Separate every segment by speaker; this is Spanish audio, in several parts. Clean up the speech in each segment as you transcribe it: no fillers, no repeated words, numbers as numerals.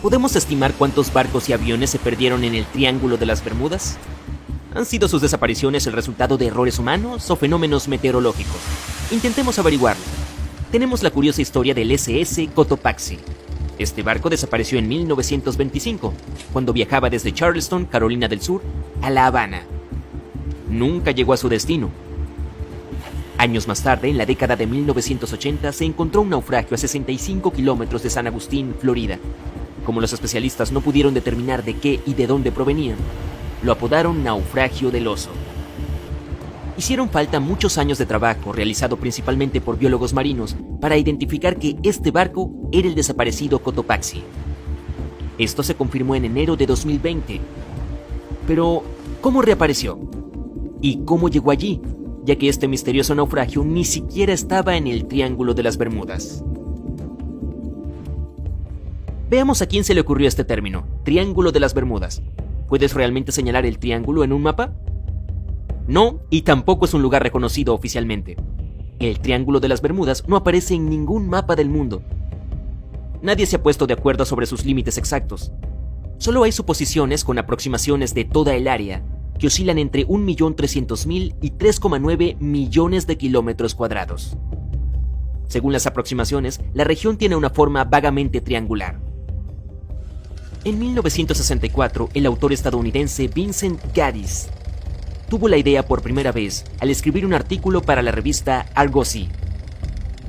Speaker 1: ¿Podemos estimar cuántos barcos y aviones se perdieron en el Triángulo de las Bermudas? ¿Han sido sus desapariciones el resultado de errores humanos o fenómenos meteorológicos? Intentemos averiguarlo. Tenemos la curiosa historia del SS Cotopaxi. Este barco desapareció en 1925, cuando viajaba desde Charleston, Carolina del Sur, a La Habana. Nunca llegó a su destino. Años más tarde, en la década de 1980, se encontró un naufragio a 65 kilómetros de San Agustín, Florida. Como los especialistas no pudieron determinar de qué y de dónde provenían, lo apodaron Naufragio del Oso. Hicieron falta muchos años de trabajo, realizado principalmente por biólogos marinos, para identificar que este barco era el desaparecido Cotopaxi. Esto se confirmó en enero de 2020. Pero, ¿cómo reapareció? ¿Y cómo llegó allí? Ya que este misterioso naufragio ni siquiera estaba en el Triángulo de las Bermudas. Veamos a quién se le ocurrió este término, Triángulo de las Bermudas. ¿Puedes realmente señalar el triángulo en un mapa? No, y tampoco es un lugar reconocido oficialmente. El Triángulo de las Bermudas no aparece en ningún mapa del mundo. Nadie se ha puesto de acuerdo sobre sus límites exactos. Solo hay suposiciones con aproximaciones de toda el área, que oscilan entre 1.300.000 y 3,9 millones de kilómetros cuadrados. Según las aproximaciones, la región tiene una forma vagamente triangular. En 1964, el autor estadounidense Vincent Gaddis tuvo la idea por primera vez al escribir un artículo para la revista Argosy.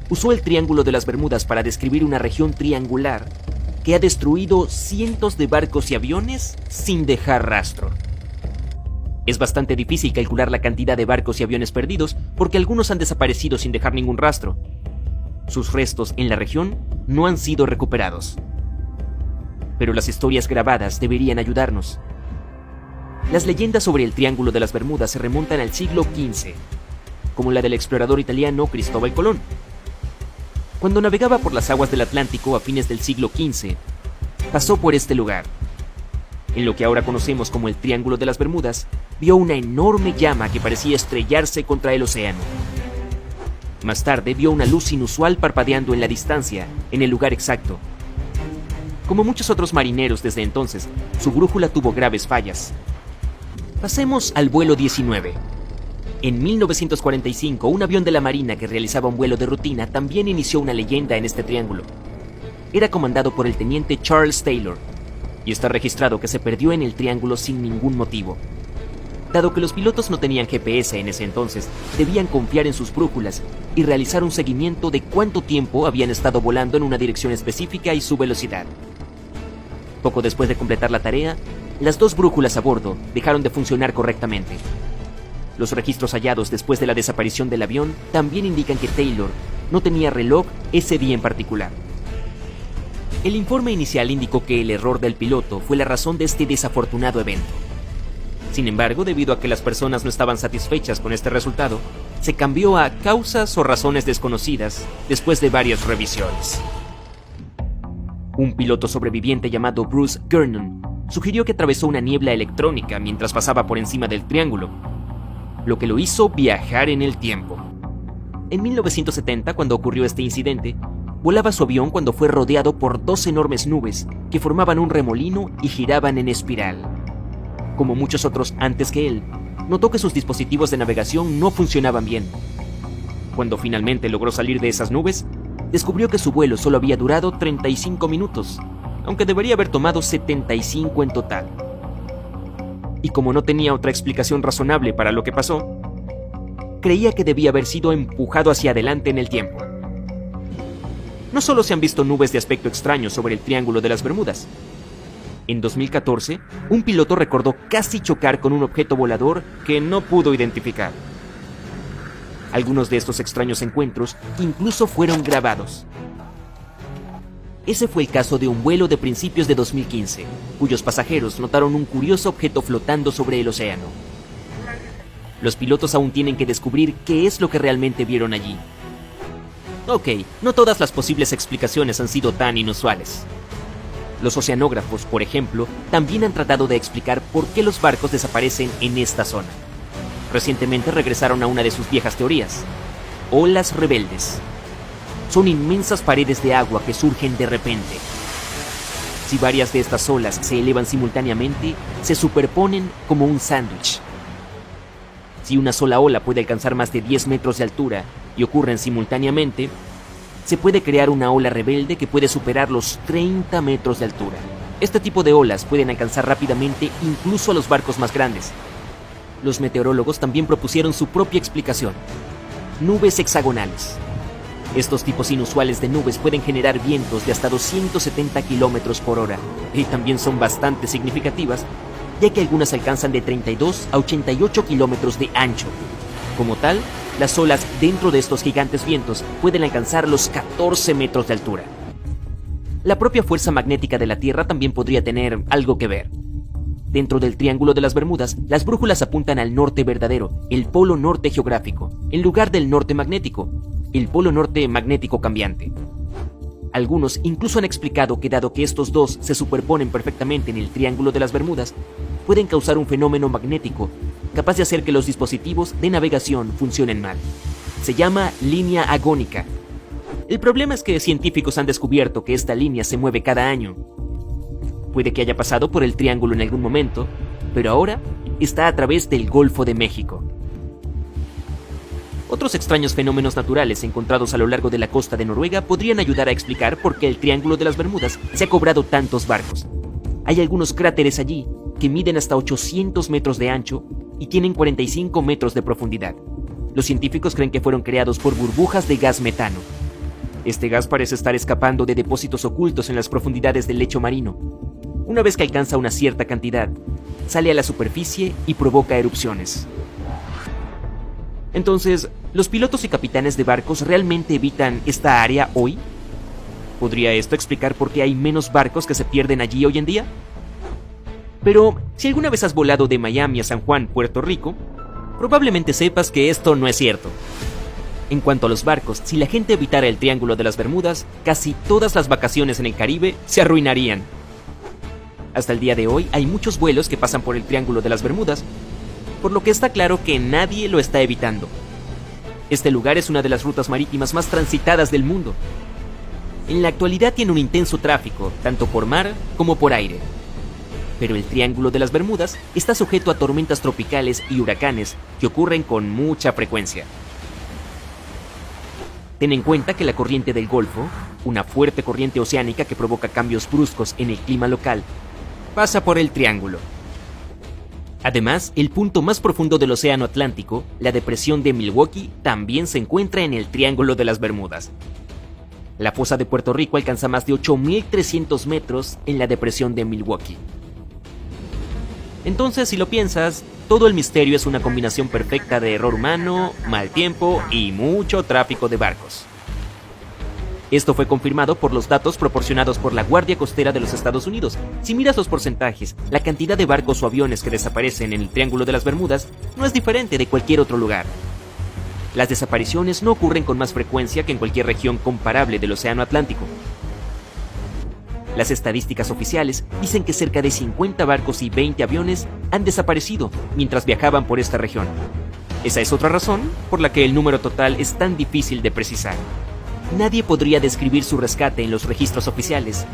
Speaker 1: Usó el Triángulo de las Bermudas para describir una región triangular que ha destruido cientos de barcos y aviones sin dejar rastro. Es bastante difícil calcular la cantidad de barcos y aviones perdidos porque algunos han desaparecido sin dejar ningún rastro. Sus restos en la región no han sido recuperados. Pero las historias grabadas deberían ayudarnos. Las leyendas sobre el Triángulo de las Bermudas se remontan al siglo XV, como la del explorador italiano Cristóbal Colón. Cuando navegaba por las aguas del Atlántico a fines del siglo XV, pasó por este lugar. En lo que ahora conocemos como el Triángulo de las Bermudas, vio una enorme llama que parecía estrellarse contra el océano. Más tarde vio una luz inusual parpadeando en la distancia, en el lugar exacto. Como muchos otros marineros desde entonces, su brújula tuvo graves fallas. Pasemos al vuelo 19. En 1945, un avión de la Marina que realizaba un vuelo de rutina también inició una leyenda en este triángulo. Era comandado por el teniente Charles Taylor, y está registrado que se perdió en el triángulo sin ningún motivo. Dado que los pilotos no tenían GPS en ese entonces, debían confiar en sus brújulas y realizar un seguimiento de cuánto tiempo habían estado volando en una dirección específica y su velocidad. Poco después de completar la tarea, las dos brújulas a bordo dejaron de funcionar correctamente. Los registros hallados después de la desaparición del avión también indican que Taylor no tenía reloj ese día en particular. El informe inicial indicó que el error del piloto fue la razón de este desafortunado evento. Sin embargo, debido a que las personas no estaban satisfechas con este resultado, se cambió a causas o razones desconocidas después de varias revisiones. Un piloto sobreviviente llamado Bruce Gernon sugirió que atravesó una niebla electrónica mientras pasaba por encima del triángulo, lo que lo hizo viajar en el tiempo. En 1970, cuando ocurrió este incidente, volaba su avión cuando fue rodeado por dos enormes nubes que formaban un remolino y giraban en espiral. Como muchos otros antes que él, notó que sus dispositivos de navegación no funcionaban bien. Cuando finalmente logró salir de esas nubes, descubrió que su vuelo solo había durado 35 minutos, aunque debería haber tomado 75 en total. Y como no tenía otra explicación razonable para lo que pasó, creía que debía haber sido empujado hacia adelante en el tiempo. No solo se han visto nubes de aspecto extraño sobre el Triángulo de las Bermudas. En 2014, un piloto recordó casi chocar con un objeto volador que no pudo identificar. Algunos de estos extraños encuentros incluso fueron grabados. Ese fue el caso de un vuelo de principios de 2015, cuyos pasajeros notaron un curioso objeto flotando sobre el océano. Los pilotos aún tienen que descubrir qué es lo que realmente vieron allí. Ok, no todas las posibles explicaciones han sido tan inusuales. Los oceanógrafos, por ejemplo, también han tratado de explicar por qué los barcos desaparecen en esta zona. Recientemente regresaron a una de sus viejas teorías: olas rebeldes. Son inmensas paredes de agua que surgen de repente. Si varias de estas olas se elevan simultáneamente, se superponen como un sándwich. Si una sola ola puede alcanzar más de 10 metros de altura y ocurren simultáneamente, se puede crear una ola rebelde que puede superar los 30 metros de altura. Este tipo de olas pueden alcanzar rápidamente incluso a los barcos más grandes. Los meteorólogos también propusieron su propia explicación: nubes hexagonales. Estos tipos inusuales de nubes pueden generar vientos de hasta 270 kilómetros por hora y también son bastante significativas, ya que algunas alcanzan de 32 a 88 kilómetros de ancho. Como tal, las olas dentro de estos gigantes vientos pueden alcanzar los 14 metros de altura. La propia fuerza magnética de la Tierra también podría tener algo que ver. Dentro del Triángulo de las Bermudas, las brújulas apuntan al norte verdadero, el polo norte geográfico, en lugar del norte magnético, el polo norte magnético cambiante. Algunos incluso han explicado que dado que estos dos se superponen perfectamente en el Triángulo de las Bermudas, pueden causar un fenómeno magnético capaz de hacer que los dispositivos de navegación funcionen mal. Se llama línea agónica. El problema es que científicos han descubierto que esta línea se mueve cada año. Puede que haya pasado por el triángulo en algún momento, pero ahora está a través del Golfo de México. Otros extraños fenómenos naturales encontrados a lo largo de la costa de Noruega podrían ayudar a explicar por qué el Triángulo de las Bermudas se ha cobrado tantos barcos. Hay algunos cráteres allí que miden hasta 800 metros de ancho y tienen 45 metros de profundidad. Los científicos creen que fueron creados por burbujas de gas metano. Este gas parece estar escapando de depósitos ocultos en las profundidades del lecho marino. Una vez que alcanza una cierta cantidad, sale a la superficie y provoca erupciones. Entonces, ¿los pilotos y capitanes de barcos realmente evitan esta área hoy? ¿Podría esto explicar por qué hay menos barcos que se pierden allí hoy en día? Pero, si alguna vez has volado de Miami a San Juan, Puerto Rico, probablemente sepas que esto no es cierto. En cuanto a los barcos, si la gente evitara el Triángulo de las Bermudas, casi todas las vacaciones en el Caribe se arruinarían. Hasta el día de hoy hay muchos vuelos que pasan por el Triángulo de las Bermudas, por lo que está claro que nadie lo está evitando. Este lugar es una de las rutas marítimas más transitadas del mundo. En la actualidad tiene un intenso tráfico, tanto por mar como por aire. Pero el Triángulo de las Bermudas está sujeto a tormentas tropicales y huracanes que ocurren con mucha frecuencia. Ten en cuenta que la corriente del Golfo, una fuerte corriente oceánica que provoca cambios bruscos en el clima local, pasa por el Triángulo. Además, el punto más profundo del Océano Atlántico, la depresión de Milwaukee, también se encuentra en el Triángulo de las Bermudas. La fosa de Puerto Rico alcanza más de 8.300 metros en la depresión de Milwaukee. Entonces, si lo piensas, todo el misterio es una combinación perfecta de error humano, mal tiempo y mucho tráfico de barcos. Esto fue confirmado por los datos proporcionados por la Guardia Costera de los Estados Unidos. Si miras los porcentajes, la cantidad de barcos o aviones que desaparecen en el Triángulo de las Bermudas no es diferente de cualquier otro lugar. Las desapariciones no ocurren con más frecuencia que en cualquier región comparable del Océano Atlántico. Las estadísticas oficiales dicen que cerca de 50 barcos y 20 aviones han desaparecido mientras viajaban por esta región. Esa es otra razón por la que el número total es tan difícil de precisar. Nadie podría describir su rescate en los registros oficiales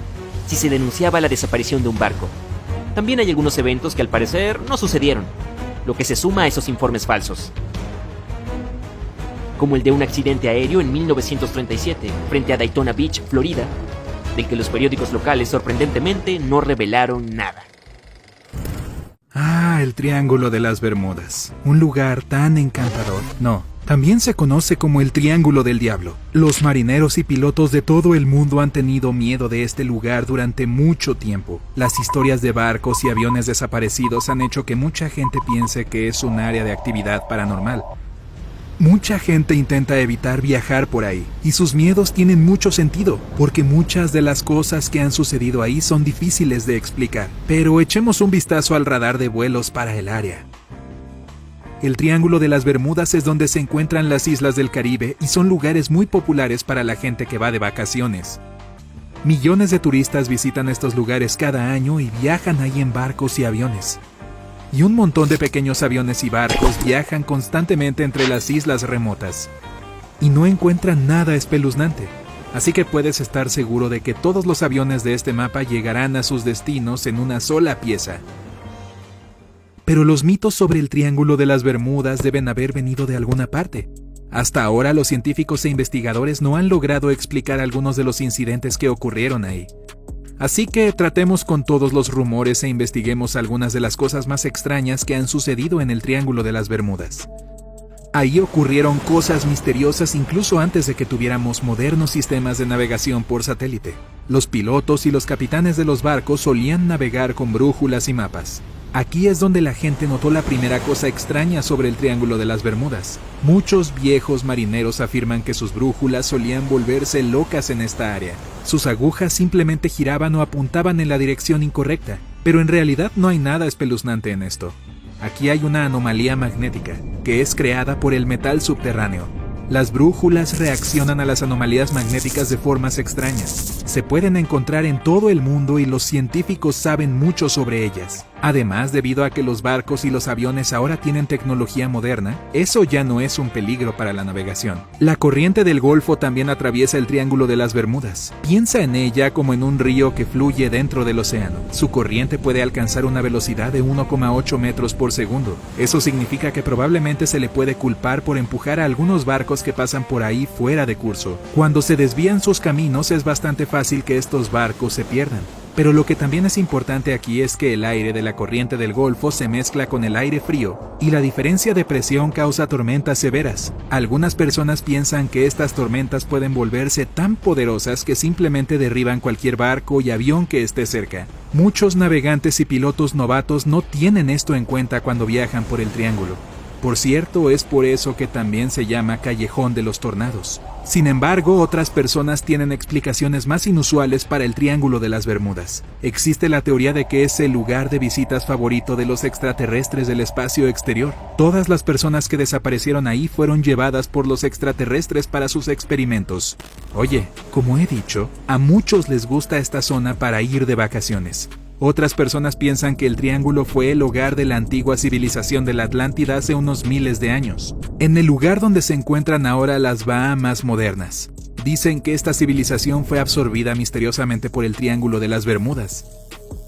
Speaker 1: si se denunciaba la desaparición de un barco. También hay algunos eventos que al parecer no sucedieron, lo que se suma a esos informes falsos. Como el de un accidente aéreo en 1937 frente a Daytona Beach, Florida, del que los periódicos locales sorprendentemente no revelaron nada.
Speaker 2: Ah, el Triángulo de las Bermudas. Un lugar tan encantador. No, también se conoce como el Triángulo del Diablo. Los marineros y pilotos de todo el mundo han tenido miedo de este lugar durante mucho tiempo. Las historias de barcos y aviones desaparecidos han hecho que mucha gente piense que es un área de actividad paranormal. Mucha gente intenta evitar viajar por ahí, y sus miedos tienen mucho sentido, porque muchas de las cosas que han sucedido ahí son difíciles de explicar. Pero echemos un vistazo al radar de vuelos para el área. El Triángulo de las Bermudas es donde se encuentran las islas del Caribe y son lugares muy populares para la gente que va de vacaciones. Millones de turistas visitan estos lugares cada año y viajan ahí en barcos y aviones. Y un montón de pequeños aviones y barcos viajan constantemente entre las islas remotas. Y no encuentran nada espeluznante. así que puedes estar seguro de que todos los aviones de este mapa llegarán a sus destinos en una sola pieza. Pero los mitos sobre el Triángulo de las Bermudas deben haber venido de alguna parte. Hasta ahora los científicos e investigadores no han logrado explicar algunos de los incidentes que ocurrieron ahí. Así que tratemos con todos los rumores e investiguemos algunas de las cosas más extrañas que han sucedido en el Triángulo de las Bermudas. Ahí ocurrieron cosas misteriosas incluso antes de que tuviéramos modernos sistemas de navegación por satélite. Los pilotos y los capitanes de los barcos solían navegar con brújulas y mapas. Aquí es donde la gente notó la primera cosa extraña sobre el Triángulo de las Bermudas. Muchos viejos marineros afirman que sus brújulas solían volverse locas en esta área. Sus agujas simplemente giraban o apuntaban en la dirección incorrecta, pero en realidad no hay nada espeluznante en esto. Aquí hay una anomalía magnética, que es creada por el metal subterráneo. Las brújulas reaccionan a las anomalías magnéticas de formas extrañas. Se pueden encontrar en todo el mundo y los científicos saben mucho sobre ellas. Además, debido a que los barcos y los aviones ahora tienen tecnología moderna, eso ya no es un peligro para la navegación. La corriente del Golfo también atraviesa el Triángulo de las Bermudas. Piensa en ella como en un río que fluye dentro del océano. Su corriente puede alcanzar una velocidad de 1,8 metros por segundo. Eso significa que probablemente se le puede culpar por empujar a algunos barcos que pasan por ahí fuera de curso. Cuando se desvían sus caminos es bastante fácil que estos barcos se pierdan. Pero lo que también es importante aquí es que el aire de la corriente del Golfo se mezcla con el aire frío, y la diferencia de presión causa tormentas severas. Algunas personas piensan que estas tormentas pueden volverse tan poderosas que simplemente derriban cualquier barco y avión que esté cerca. Muchos navegantes y pilotos novatos no tienen esto en cuenta cuando viajan por el Triángulo. Por cierto, es por eso que también se llama Callejón de los Tornados. Sin embargo, otras personas tienen explicaciones más inusuales para el Triángulo de las Bermudas. Existe la teoría de que es el lugar de visitas favorito de los extraterrestres del espacio exterior. Todas las personas que desaparecieron ahí fueron llevadas por los extraterrestres para sus experimentos. Oye, como he dicho, a muchos les gusta esta zona para ir de vacaciones. Otras personas piensan que el Triángulo fue el hogar de la antigua civilización de la Atlántida hace unos miles de años, en el lugar donde se encuentran ahora las Bahamas modernas. Dicen que esta civilización fue absorbida misteriosamente por el Triángulo de las Bermudas.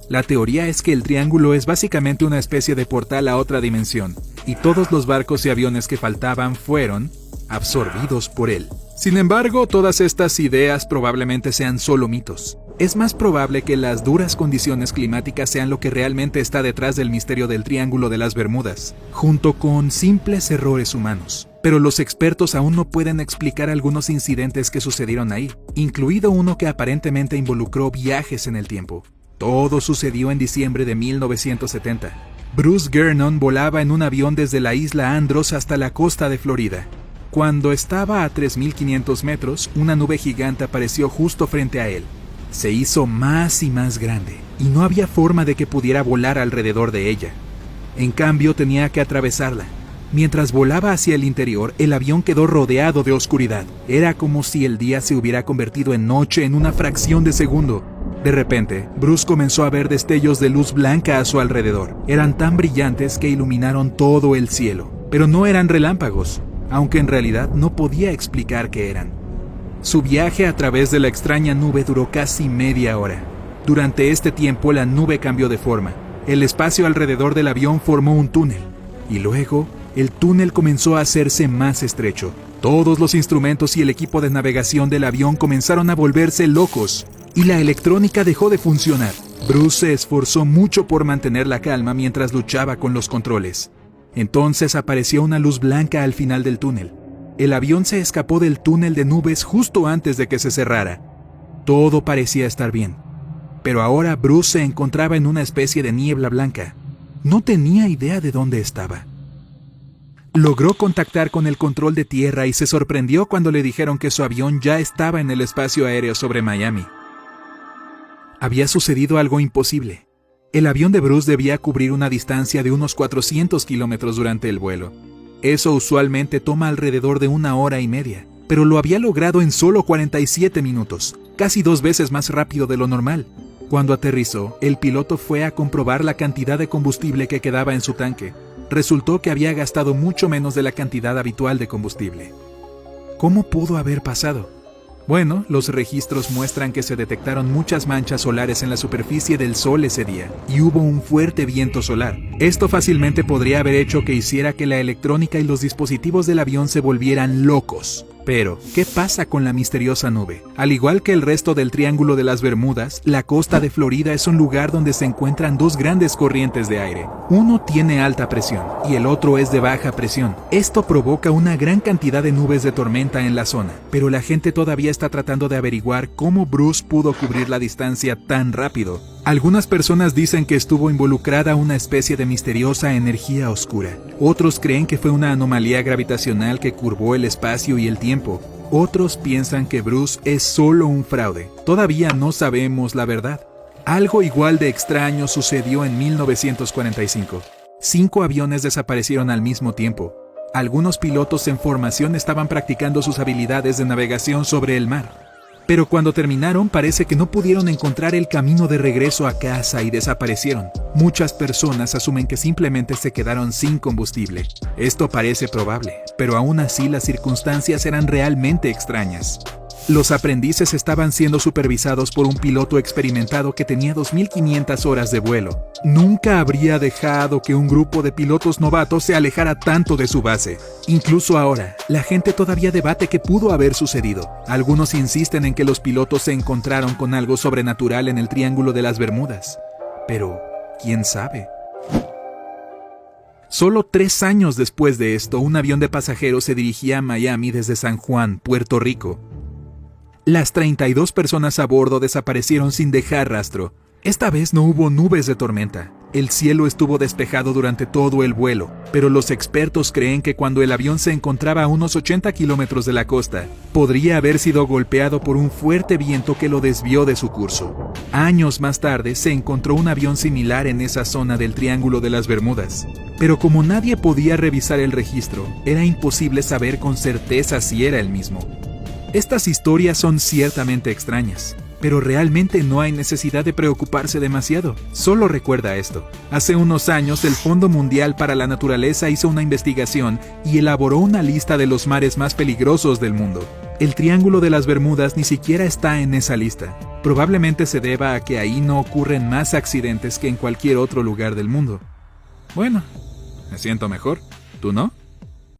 Speaker 2: La teoría es que el Triángulo es básicamente una especie de portal a otra dimensión, y todos los barcos y aviones que faltaban fueron absorbidos por él. Sin embargo, todas estas ideas probablemente sean solo mitos. Es más probable que las duras condiciones climáticas sean lo que realmente está detrás del misterio del Triángulo de las Bermudas, junto con simples errores humanos. Pero los expertos aún no pueden explicar algunos incidentes que sucedieron ahí, incluido uno que aparentemente involucró viajes en el tiempo. Todo sucedió en diciembre de 1970. Bruce Gernon volaba en un avión desde la isla Andros hasta la costa de Florida. Cuando estaba a 3.500 metros, una nube gigante apareció justo frente a él. Se hizo más y más grande, y no había forma de que pudiera volar alrededor de ella. En cambio, tenía que atravesarla. Mientras volaba hacia el interior, el avión quedó rodeado de oscuridad. Era como si el día se hubiera convertido en noche en una fracción de segundo. De repente, Bruce comenzó a ver destellos de luz blanca a su alrededor. Eran tan brillantes que iluminaron todo el cielo. Pero no eran relámpagos, aunque en realidad no podía explicar qué eran. Su viaje a través de la extraña nube duró casi media hora. Durante este tiempo la nube cambió de forma. El espacio alrededor del avión formó un túnel. Y luego, el túnel comenzó a hacerse más estrecho. Todos los instrumentos y el equipo de navegación del avión comenzaron a volverse locos. Y la electrónica dejó de funcionar. Bruce se esforzó mucho por mantener la calma mientras luchaba con los controles. Entonces apareció una luz blanca al final del túnel. El avión se escapó del túnel de nubes justo antes de que se cerrara. Todo parecía estar bien. Pero ahora Bruce se encontraba en una especie de niebla blanca. No tenía idea de dónde estaba. Logró contactar con el control de tierra y se sorprendió cuando le dijeron que su avión ya estaba en el espacio aéreo sobre Miami. Había sucedido algo imposible. El avión de Bruce debía cubrir una distancia de unos 400 kilómetros durante el vuelo. Eso usualmente toma alrededor de 1 hora y media, pero lo había logrado en solo 47 minutos, casi 2 veces más rápido de lo normal. Cuando aterrizó, el piloto fue a comprobar la cantidad de combustible que quedaba en su tanque. Resultó que había gastado mucho menos de la cantidad habitual de combustible. ¿Cómo pudo haber pasado? Bueno, los registros muestran que se detectaron muchas manchas solares en la superficie del Sol ese día, y hubo un fuerte viento solar. Esto fácilmente podría haber hecho que hiciera que la electrónica y los dispositivos del avión se volvieran locos. Pero, ¿qué pasa con la misteriosa nube? Al igual que el resto del Triángulo de las Bermudas, la costa de Florida es un lugar donde se encuentran dos grandes corrientes de aire. Uno tiene alta presión y el otro es de baja presión. Esto provoca una gran cantidad de nubes de tormenta en la zona, pero la gente todavía está tratando de averiguar cómo Bruce pudo cubrir la distancia tan rápido. Algunas personas dicen que estuvo involucrada una especie de misteriosa energía oscura. Otros creen que fue una anomalía gravitacional que curvó el espacio y el tiempo. Otros piensan que Bruce es solo un fraude. Todavía no sabemos la verdad. Algo igual de extraño sucedió en 1945. 5 aviones desaparecieron al mismo tiempo. Algunos pilotos en formación estaban practicando sus habilidades de navegación sobre el mar. Pero cuando terminaron parece que no pudieron encontrar el camino de regreso a casa y desaparecieron. Muchas personas asumen que simplemente se quedaron sin combustible. Esto parece probable, pero aún así las circunstancias eran realmente extrañas. Los aprendices estaban siendo supervisados por un piloto experimentado que tenía 2.500 horas de vuelo. Nunca habría dejado que un grupo de pilotos novatos se alejara tanto de su base. Incluso ahora, la gente todavía debate qué pudo haber sucedido. Algunos insisten en que los pilotos se encontraron con algo sobrenatural en el Triángulo de las Bermudas. Pero, ¿quién sabe? Solo 3 años después de esto, un avión de pasajeros se dirigía a Miami desde San Juan, Puerto Rico. Las 32 personas a bordo desaparecieron sin dejar rastro. Esta vez no hubo nubes de tormenta. El cielo estuvo despejado durante todo el vuelo, pero los expertos creen que cuando el avión se encontraba a unos 80 kilómetros de la costa, podría haber sido golpeado por un fuerte viento que lo desvió de su curso. Años más tarde se encontró un avión similar en esa zona del Triángulo de las Bermudas. Pero como nadie podía revisar el registro, era imposible saber con certeza si era el mismo. Estas historias son ciertamente extrañas, pero realmente no hay necesidad de preocuparse demasiado. Solo recuerda esto. Hace unos años el Fondo Mundial para la Naturaleza hizo una investigación y elaboró una lista de los mares más peligrosos del mundo. El Triángulo de las Bermudas ni siquiera está en esa lista. Probablemente se deba a que ahí no ocurren más accidentes que en cualquier otro lugar del mundo. Bueno, me siento mejor. ¿Tú no?